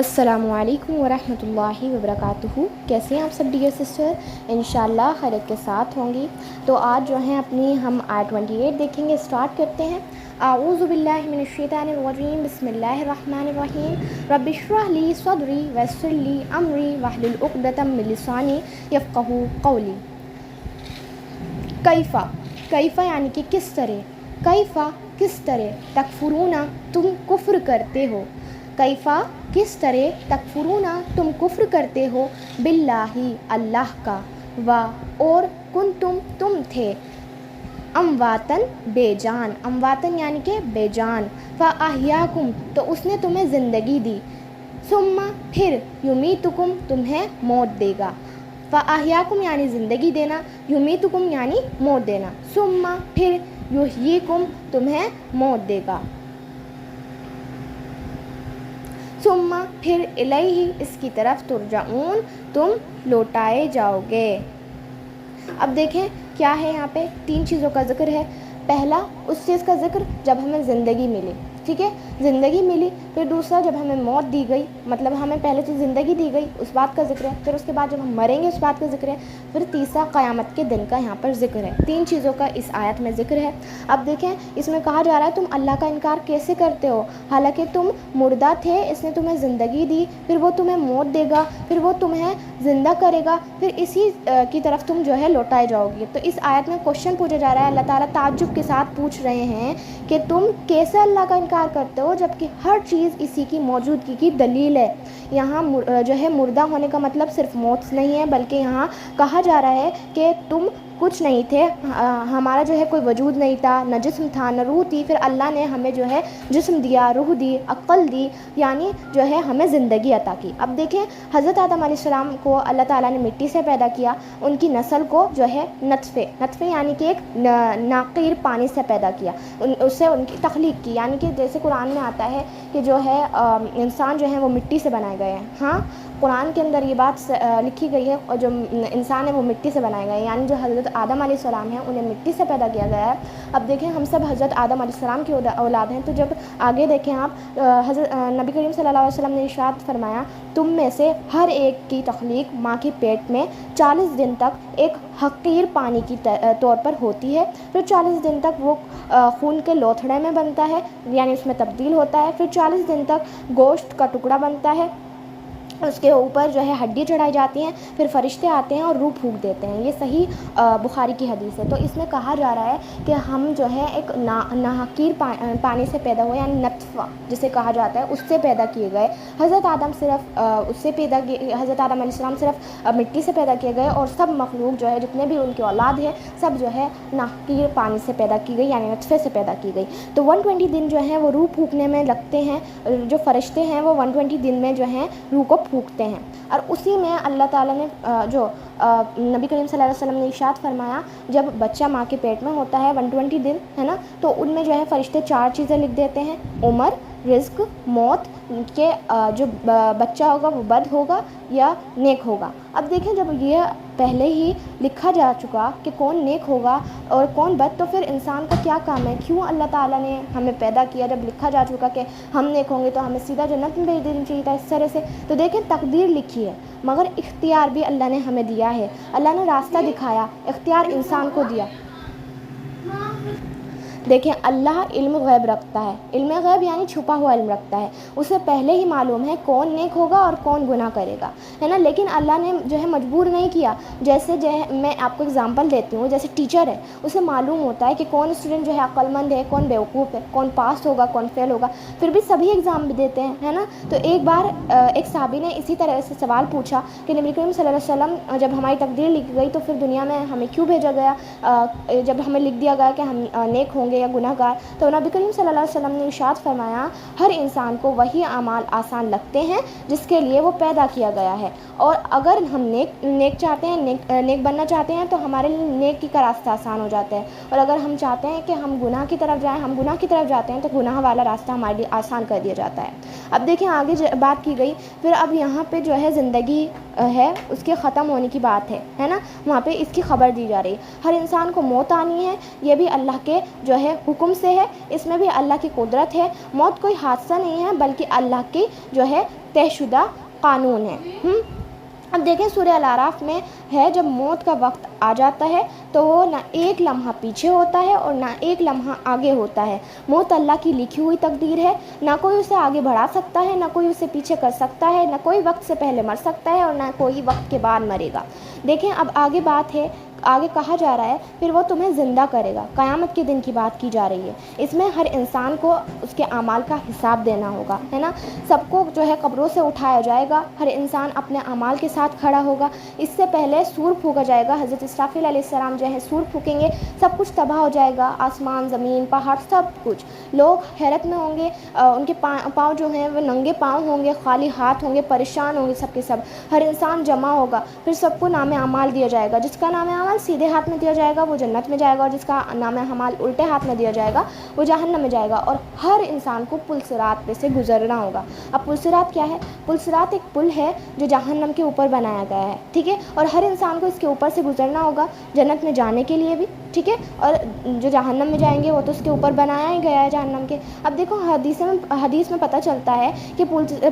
السلام علیکم ورحمۃ اللہ وبرکاتہ۔ کیسے ہیں آپ سب ڈیئر سسٹر؟ انشاءاللہ خیریت کے ساتھ ہوں گی۔ تو آج جو ہے اپنی ہم آیت 28 دیکھیں گے، اسٹارٹ کرتے ہیں۔ اعوذ باللہ من الشیطان الرجیم، بسم اللہ الرحمن الرحیم۔ رب اشرح لی صدری ویسر لی امری واحلل عقدۃ من لسانی یفقہوا قولی۔ کیفا یعنی کہ کس طرح، کیفا کس طرح، تکفرون تم کفر کرتے ہو، کیفا کس طرح، تکفرون تم کفر کرتے ہو، باللہ اللہ کا، و اور کنتم تم تھے، امواتن بے جان، امواتن یعنی کہ بے جان، فاحیاکم تو اس نے تمہیں زندگی دی، ثم پھر، یمیتکم تمہیں موت دے گا، فاحیاکم یعنی زندگی دینا، یمیتکم یعنی موت دینا، ثم پھر، یحییکم تمہیں موت دے گا، ثم پھر، الیہ اس کی طرف، ترجعون تم لوٹائے جاؤ گے۔ اب دیکھیں کیا ہے یہاں پہ، 3 چیزوں کا ذکر ہے۔ پہلا اس چیز کا ذکر جب ہمیں زندگی ملی، ٹھیک ہے، زندگی ملی، پھر دوسرا جب ہمیں موت دی گئی، مطلب ہمیں پہلے تو زندگی دی گئی اس بات کا ذکر ہے، پھر اس کے بعد جب ہم مریں گے اس بات کا ذکر ہے، پھر تیسرا قیامت کے دن کا یہاں پر ذکر ہے۔ 3 چیزوں کا اس آیت میں ذکر ہے۔ اب دیکھیں اس میں کہا جا رہا ہے تم اللہ کا انکار کیسے کرتے ہو، حالانکہ تم مردہ تھے، اس نے تمہیں زندگی دی، پھر وہ تمہیں موت دے گا، پھر وہ تمہیں زندہ کرے گا، پھر اسی کی طرف تم جو ہے لوٹائے جاؤ گے۔ تو اس آیت میں کوشچن پوچھا جا رہا ہے، اللہ تعالیٰ تعجب کے ساتھ پوچھ رہے ہیں کہ تم کیسے اللہ کا انکار کرتے ہو جبکہ ہر چیز اسی کی موجودگی کی دلیل ہے۔ یہاں جو ہے مردہ ہونے کا مطلب صرف موت نہیں ہے، بلکہ یہاں کہا جا رہا ہے کہ تم کچھ نہیں تھے، ہمارا جو ہے کوئی وجود نہیں تھا، نہ جسم تھا نہ روح تھی، پھر اللہ نے ہمیں جو ہے جسم دیا، روح دی، عقل دی، یعنی جو ہے ہمیں زندگی عطا کی۔ اب دیکھیں حضرت آدم علیہ السلام کو اللہ تعالیٰ نے مٹی سے پیدا کیا، ان کی نسل کو جو ہے نطفے یعنی کہ ایک ناقیر پانی سے پیدا کیا، اس سے ان کی تخلیق کی، یعنی کہ جیسے قرآن میں آتا ہے کہ جو ہے انسان جو ہے وہ مٹی سے بنائے گئے ہیں۔ ہاں قرآن کے اندر یہ بات لکھی گئی ہے، اور جو انسان ہے وہ مٹی سے بنائے گئے ہیں، یعنی جو حضرت آدم علیہ السلام ہیں انہیں مٹی سے پیدا کیا گیا ہے۔ اب دیکھیں ہم سب حضرت آدم علیہ السلام کی اولاد ہیں، تو جب آگے دیکھیں آپ، حضرت نبی کریم صلی اللہ علیہ وسلم نے ارشاد فرمایا تم میں سے ہر ایک کی تخلیق ماں کے پیٹ میں 40 دن تک ایک حقیر پانی کی طور پر ہوتی ہے، پھر 40 دن تک وہ خون کے لوتھڑے میں بنتا ہے، یعنی اس میں تبدیل ہوتا ہے، پھر 40 دن تک گوشت کا ٹکڑا بنتا ہے، اس کے اوپر جو ہے ہڈی چڑھائی جاتی ہیں، پھر فرشتے آتے ہیں اور روح پھونک دیتے ہیں۔ یہ صحیح بخاری کی حدیث ہے۔ تو اس میں کہا جا رہا ہے کہ ہم جو ہے ایک ناحقیر پانی سے پیدا ہوئے، یعنی نطفہ جسے کہا جاتا ہے، اس سے پیدا کیے گئے۔ حضرت آدم صرف حضرت آدم علیہ السلام صرف مٹی سے پیدا کیے گئے، اور سب مخلوق جو ہے جتنے بھی ان کی اولاد ہے سب جو ہے ناحقیر پانی سے پیدا کی گئی، یعنی نطفے سے پیدا کی گئی۔ تو 120 دن جو ہیں وہ روح پھونکنے میں لگتے ہیں، جو فرشتے ہیں وہ 120 دن میں جو ہیں روح کو پھونکتے ہیں، اور اسی میں اللہ تعالیٰ نے جو نبی کریم صلی اللہ علیہ وسلم نے ارشاد فرمایا جب بچہ ماں کے پیٹ میں ہوتا ہے 120 دن ہے نا، تو ان میں جو ہے فرشتے 4 چیزیں لکھ دیتے ہیں، عمر، رزق، موت، کہ جو بچہ ہوگا وہ بد ہوگا یا نیک ہوگا۔ اب دیکھیں جب یہ پہلے ہی لکھا جا چکا کہ کون نیک ہوگا اور کون بد، تو پھر انسان کا کیا کام ہے، کیوں اللہ تعالیٰ نے ہمیں پیدا کیا جب لکھا جا چکا کہ ہم نیک ہوں گے تو ہمیں سیدھا جنت میں بھیج دینا چاہیے تھا اس طرح سے۔ تو دیکھیں تقدیر لکھی ہے، مگر اختیار بھی اللہ نے ہمیں دیا ہے، اللہ نے راستہ دکھایا، اختیار انسان کو دیا۔ دیکھیں اللہ علم غیب رکھتا ہے، علم غیب یعنی چھپا ہوا علم رکھتا ہے، اسے پہلے ہی معلوم ہے کون نیک ہوگا اور کون گناہ کرے گا، ہے نا، لیکن اللہ نے جو ہے مجبور نہیں کیا۔ جیسے جو ہے میں آپ کو اگزامپل دیتی ہوں، جیسے ٹیچر ہے، اسے معلوم ہوتا ہے کہ کون اسٹوڈنٹ جو ہے عقل مند ہے، کون بیوقوف ہے، کون پاس ہوگا کون فیل ہوگا، پھر بھی سبھی ایگزام بھی دیتے ہیں، ہے نا۔ تو ایک بار ایک صحابی نے اسی طرح سے سوال پوچھا کہ نبی کریم صلی اللہ علیہ وسلم جب ہماری تقدیر لکھ گئی تو پھر دنیا میں ہمیں کیوں بھیجا گیا، جب ہمیں لکھ دیا گیا کہ ہم نیک ہوں گے یا گناہ گار۔ تو نبی کریم صلی اللہ علیہ وسلم نے ارشاد فرمایا ہر انسان کو وہی اعمال آسان لگتے ہیں جس کے لیے وہ پیدا کیا گیا ہے، اور اگر ہم نیک چاہتے ہیں، نیک بننا چاہتے ہیں تو ہمارے لیے نیکی کا راستہ آسان ہو جاتا ہے، اور اگر ہم چاہتے ہیں کہ ہم گناہ کی طرف جائیں، ہم گناہ کی طرف جاتے ہیں تو گناہ والا راستہ ہمارے لیے آسان کر دیا جاتا ہے۔ اب دیکھیں آگے بات کی گئی، پھر اب یہاں پہ جو ہے زندگی ہے اس کے ختم ہونے کی بات ہے نا، وہاں پہ اس کی خبر دی جا رہی ہے۔ ہر انسان کو موت آنی ہے، یہ بھی اللہ کے جو ہے حکم سے ہے، اس میں بھی اللہ کی قدرت ہے، موت کوئی حادثہ نہیں ہے بلکہ اللہ کی جو ہے طے شدہ قانون ہے۔ اب دیکھیں سورہ الاعراف میں ہے جب موت کا وقت آ جاتا ہے تو وہ نہ ایک لمحہ پیچھے ہوتا ہے اور نہ ایک لمحہ آگے ہوتا ہے۔ موت اللہ کی لکھی ہوئی تقدیر ہے، نہ کوئی اسے آگے بڑھا سکتا ہے، نہ کوئی اسے پیچھے کر سکتا ہے، نہ کوئی وقت سے پہلے مر سکتا ہے اور نہ کوئی وقت کے بعد مرے گا۔ دیکھیں اب آگے بات ہے، آگے کہا جا رہا ہے پھر وہ تمہیں زندہ کرے گا، قیامت کے دن کی بات کی جا رہی ہے۔ اس میں ہر انسان کو اس کے اعمال کا حساب دینا ہوگا، ہے نا۔ سب کو جو ہے قبروں سے اٹھایا جائے گا، ہر انسان اپنے اعمال کے ساتھ کھڑا ہوگا۔ اس سے پہلے سور پھونکا جائے گا، حضرت اسرافیل علیہ السلام جو ہے سور پھونکیں گے، سب کچھ تباہ ہو جائے گا، آسمان زمین پہاڑ سب کچھ۔ لوگ حیرت میں ہوں گے، ان کے پاؤں جو ہیں وہ ننگے پاؤں ہوں گے، خالی ہاتھ ہوں گے، پریشان ہوں گے سب کے سب۔ ہر انسان جمع ہوگا، پھر سب کو نام اعمال دیا جائے گا۔ جس کا نام اعمال سیدھے ہاتھ میں دیا جائے گا وہ جنت میں جائے گا، اور جس کا نام اعمال الٹے ہاتھ میں دیا جائے گا وہ جہنم میں جائے گا۔ اور ہر انسان کو پل صراط پہ سے گزرنا ہوگا۔ اب پل صراط کیا ہے؟ پل صراط ایک پل ہے جو جہنم کے اوپر بنایا گیا ہے، ٹھیک ہے، اور ہر انسان کو اس کے اوپر سے گزرنا ہوگا جنت میں جانے کے لیے بھی، ٹھیک ہے، اور جو جہنم میں جائیں گے وہ تو اس کے اوپر بنایا ہی گیا ہے جہنم کے۔ اب دیکھو حدیث میں پتہ چلتا ہے کہ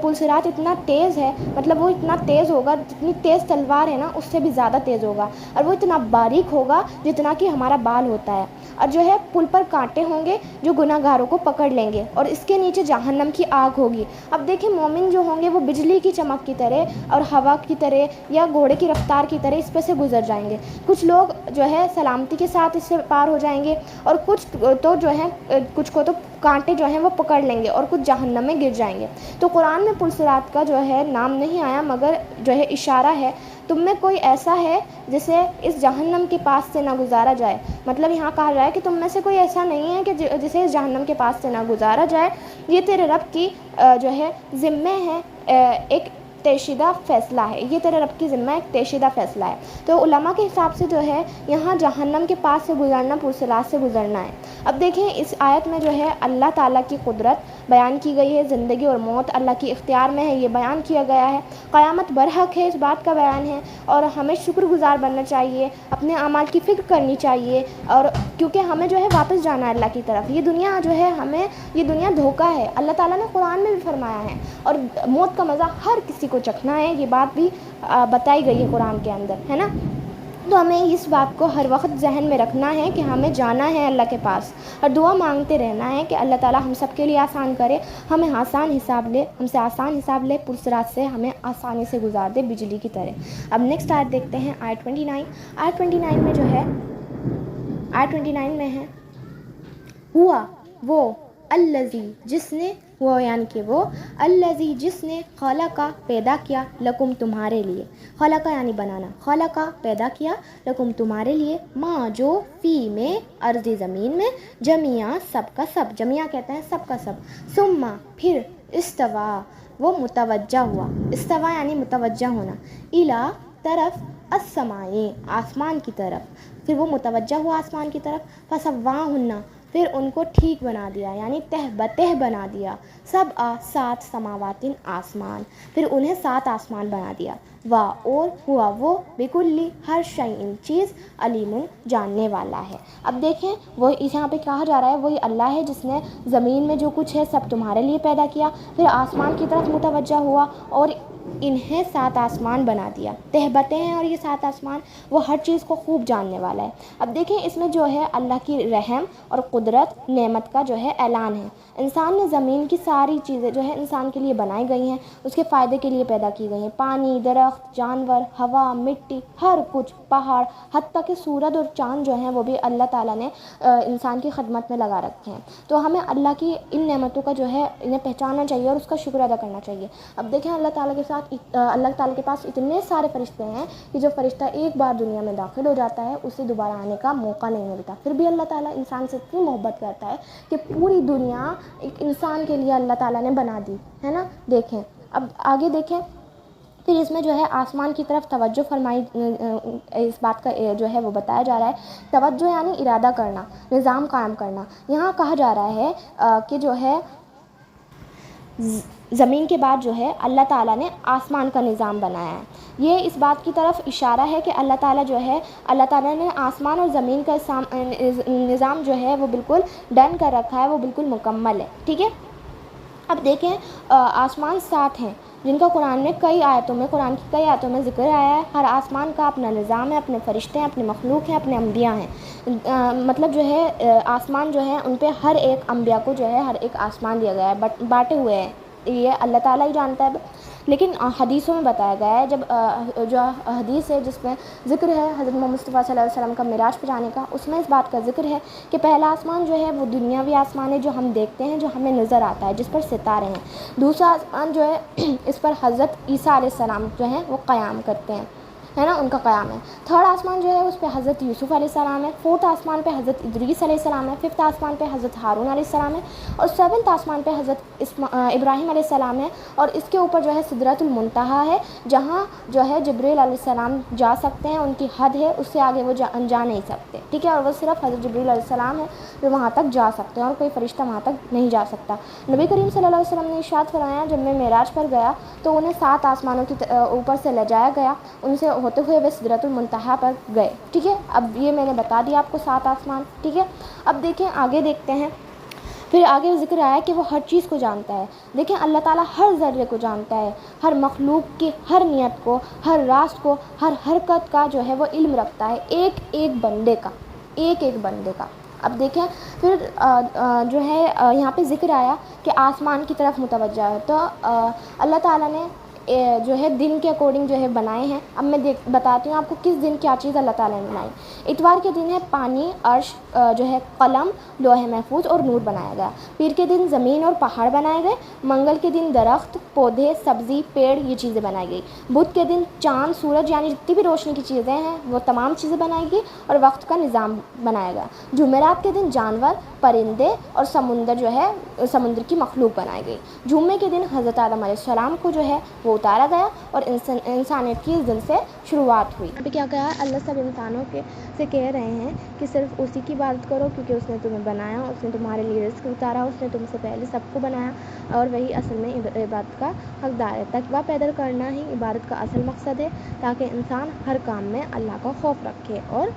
پل صراط اتنا تیز ہے، مطلب وہ اتنا تیز ہوگا، جتنی تیز تلوار ہے نا اس سے بھی زیادہ تیز ہوگا، اور وہ اتنا باریک ہوگا جتنا کہ ہمارا بال ہوتا ہے، اور جو ہے پل پر کانٹے ہوں گے جو گناہ گاروں کو پکڑ لیں گے، اور اس کے نیچے جہنم کی آگ ہوگی۔ اب دیکھیں مومن جو ہوں گے وہ بجلی کی چمک کی طرح اور ہوا کی طرح یا گھوڑے کی رفتار کی طرح اس پہ سے گزر جائیں گے۔ کچھ لوگ جو ہے سلامتی کے ساتھ اس سے پار ہو جائیں گے، اور کچھ تو جو ہے کچھ کو تو کانٹے جو ہیں وہ پکڑ لیں گے اور کچھ جہنم میں گر جائیں گے۔ تو قرآن میں پل صراط کا جو ہے نام نہیں آیا، مگر جو ہے اشارہ ہے، تم میں کوئی ایسا ہے جسے اس جہنم کے پاس سے نہ گزارا جائے۔ مطلب یہاں کہا جائے کہ تم میں سے کوئی ایسا نہیں ہے کہ جسے اس جہنم کے پاس سے نہ گزارا جائے، یہ تیرے رب کی جو ہے ذمہ ہے، ایک طے شدہ فیصلہ ہے، یہ تیرے رب کی ذمہ ایک طے شدہ فیصلہ ہے۔ تو علماء کے حساب سے جو ہے یہاں جہنم کے پاس سے گزرنا پل صراط سے گزرنا ہے۔ اب دیکھیں اس آیت میں جو ہے اللہ تعالیٰ کی قدرت بیان کی گئی ہے، زندگی اور موت اللہ کی اختیار میں ہے، یہ بیان کیا گیا ہے، قیامت برحق ہے اس بات کا بیان ہے، اور ہمیں شکر گزار بننا چاہیے، اپنے اعمال کی فکر کرنی چاہیے، اور کیونکہ ہمیں جو ہے واپس جانا ہے اللہ کی طرف۔ یہ دنیا جو ہے ہمیں، یہ دنیا دھوکہ ہے، اللہ تعالیٰ نے قرآن میں بھی فرمایا ہے، اور موت کا مزہ ہر کسی کو چکھنا ہے، یہ بات بھی بتائی گئی ہے قرآن کے اندر، ہے نا۔ تو ہمیں اس بات کو ہر وقت ذہن میں رکھنا ہے کہ ہمیں جانا ہے اللہ کے پاس، اور دعا مانگتے رہنا ہے کہ اللہ تعالیٰ ہم سب کے لیے آسان کرے، ہمیں آسان حساب لے، ہم سے آسان حساب لے، پل صراط سے ہمیں آسانی سے گزار دے بجلی کی طرح۔ اب نیکسٹ آیت دیکھتے ہیں، آیت 29۔ آیت 29 میں جو ہے، آیت 29 میں ہے ہوا وہ الذی جس نے، وہ یعنی کہ وہ الذی جس نے خلقا پیدا کیا، لکم تمہارے لیے، خلقا یعنی بنانا، خلقا پیدا کیا، لکم تمہارے لیے، ما جو فی میں ارض زمین میں، جمیعہ سب کا سب، جمیعہ کہتے ہیں سب کا سب، ثم پھر استوا وہ متوجہ ہوا، استوا یعنی متوجہ ہونا، الی طرف السماء آسمان کی طرف، پھر وہ متوجہ ہوا آسمان کی طرف، فسواہن پھر ان کو ٹھیک بنا دیا، یعنی تہ بتہ بنا دیا، سات سماوات آسمان، پھر انہیں 7 آسمان بنا دیا، اور ہوا وہ بکلی ہر شیء چیز علیم جاننے والا ہے۔ اب دیکھیں وہ یہاں پہ کہا جا رہا ہے وہی اللہ ہے جس نے زمین میں جو کچھ ہے سب تمہارے لیے پیدا کیا، پھر آسمان کی طرف متوجہ ہوا اور انہیں 7 آسمان بنا دیا، تہ بتہ ہیں، اور یہ 7 آسمان، وہ ہر چیز کو خوب جاننے والا ہے۔ اب دیکھیں اس میں جو ہے اللہ کی رحم اور قدرت نعمت کا جو ہے اعلان ہے۔ انسان نے زمین کی ساری چیزیں جو ہے انسان کے لیے بنائی گئی ہیں، اس کے فائدے کے لیے پیدا کی گئی ہیں، پانی، درخت، جانور، ہوا، مٹی، ہر کچھ، پہاڑ، حتیٰ کہ سورج اور چاند جو ہیں وہ بھی اللہ تعالیٰ نے انسان کی خدمت میں لگا رکھے ہیں۔ تو ہمیں اللہ کی ان نعمتوں کا جو ہے انہیں پہچاننا چاہیے اور اس کا شکر ادا کرنا چاہیے۔ اب دیکھیں اللہ تعالیٰ کے پاس اتنے سارے فرشتے ہیں کہ جو فرشتہ ایک بار دنیا میں داخل ہو جاتا ہے اسے دوبارہ آنے کا موقع نہیں ملتا، پھر بھی اللہ تعالیٰ انسان سے اتنی محبت کرتا ہے کہ پوری دنیا ایک انسان کے لیے اللہ تعالیٰ نے بنا دی ہے نا۔ دیکھیں اب آگے دیکھیں، پھر اس میں جو ہے آسمان کی طرف توجہ فرمائی، اس بات کا جو ہے وہ بتایا جا رہا ہے، توجہ یعنی ارادہ کرنا، نظام قائم کرنا۔ یہاں کہا جا رہا ہے کہ جو ہے زمین کے بعد جو ہے اللہ تعالیٰ نے آسمان کا نظام بنایا ہے۔ یہ اس بات کی طرف اشارہ ہے کہ اللہ تعالیٰ جو ہے، اللہ تعالیٰ نے آسمان اور زمین کا نظام جو ہے وہ بالکل ڈن کر رکھا ہے، وہ بالکل مکمل ہے، ٹھیک ہے۔ اب دیکھیں آسمان 7 ہیں، جن کا قرآن میں قرآن کی کئی آیتوں میں ذکر آیا ہے۔ ہر آسمان کا اپنا نظام ہے، اپنے فرشتے ہیں، اپنے مخلوق ہیں، اپنے انبیاء ہیں۔ مطلب جو ہے آسمان جو ہے ان پہ ہر ایک انبیاء کو جو ہے ہر ایک آسمان دیا گیا ہے، بانٹے ہوئے ہیں، یہ اللہ تعالیٰ ہی جانتا ہے۔ لیکن حدیثوں میں بتایا گیا ہے، جب جو حدیث ہے جس میں ذکر ہے حضرت محمد مصطفیٰ صلی اللہ علیہ وسلم کا معراج پہ جانے کا، اس میں اس بات کا ذکر ہے کہ پہلا آسمان جو ہے وہ دنیاوی آسمان ہے، جو ہم دیکھتے ہیں، جو ہمیں نظر آتا ہے، جس پر ستارے ہیں۔ دوسرا آسمان جو ہے اس پر حضرت عیسیٰ علیہ السلام جو ہیں وہ قیام کرتے ہیں، ہے نا، ان کا قیام ہے۔ تھرڈ آسمان جو ہے اس پہ حضرت یوسف علیہ السلام ہے۔ فورتھ آسمان پہ حضرت ادریس علیہ السلام ہے۔ ففتھ آسمان پہ حضرت ہارون علیہ السلام ہے، اور سیونتھ آسمان پہ حضرت ابراہیم علیہ السلام ہے، اور اس کے اوپر جو ہے سدرۃ المنتہا ہے، جہاں جو ہے جبریل علیہ السلام جا سکتے ہیں، ان کی حد ہے، اس سے آگے وہ جا نہیں سکتے، ٹھیک ہے، اور وہ صرف حضرت جبریل علیہ السلام ہے جو وہاں تک جا سکتے ہیں، اور کوئی فرشتہ وہاں تک نہیں جا سکتا۔ نبی کریم صلی اللہ علیہ وسلم نے ارشاد فرمایا، جب میں معراج پر گیا تو انہیں 7 آسمانوں کی اوپر سے لے جایا گیا، ان سے ہوتے ہوئے وہ سدرۃ المنتہا پر گئے، ٹھیک ہے۔ اب یہ میں نے بتا دیا آپ کو 7 آسمان، ٹھیک ہے۔ اب دیکھیں آگے دیکھتے ہیں، پھر آگے ذکر آیا کہ وہ ہر چیز کو جانتا ہے۔ دیکھیں اللہ تعالیٰ ہر ذرے کو جانتا ہے، ہر مخلوق کی ہر نیت کو، ہر راز کو، ہر حرکت کا جو ہے وہ علم رکھتا ہے، ایک ایک بندے کا۔ اب دیکھیں پھر جو ہے یہاں پہ ذکر آیا کہ آسمان کی طرف متوجہ ہے، تو اللہ تعالیٰ نے جو ہے دن کے اکارڈنگ جو ہے بنائے ہیں۔ اب میں بتاتی ہوں آپ کو کس دن کیا چیز اللہ تعالیٰ نے بنائی۔ اتوار کے دن ہے پانی، عرش جو ہے قلم، لوح محفوظ اور نور بنایا گیا۔ پیر کے دن زمین اور پہاڑ بنائے گئے۔ منگل کے دن درخت، پودے، سبزی، پیڑ، یہ چیزیں بنائی گئی۔ بدھ کے دن چاند، سورج، یعنی جتنی بھی روشنی کی چیزیں ہیں وہ تمام چیزیں بنائی گئی اور وقت کا نظام بنایا گیا۔ جمعرات کے دن جانور، پرندے اور سمندر کی مخلوق بنائی گئی۔ جمعے کے دن حضرت آدم علیہ السلام کو جو ہے وہ اتارا گیا اور انسانیت کی اس دن سے شروعات ہوئی۔ ابھی کیا کہا ہے اللہ سب انسانوں سے کہہ رہے ہیں کہ صرف اسی کی عبادت کرو، کیونکہ اس نے تمہیں بنایا، اس نے تمہارے لیے رزق اتارا، اس نے تم سے پہلے سب کو بنایا، اور وہی اصل میں عبادت کا حقدار ہے۔ تقویٰ پیدا کرنا ہی عبادت کا اصل مقصد ہے، تاکہ انسان ہر کام میں اللہ کا خوف رکھے اور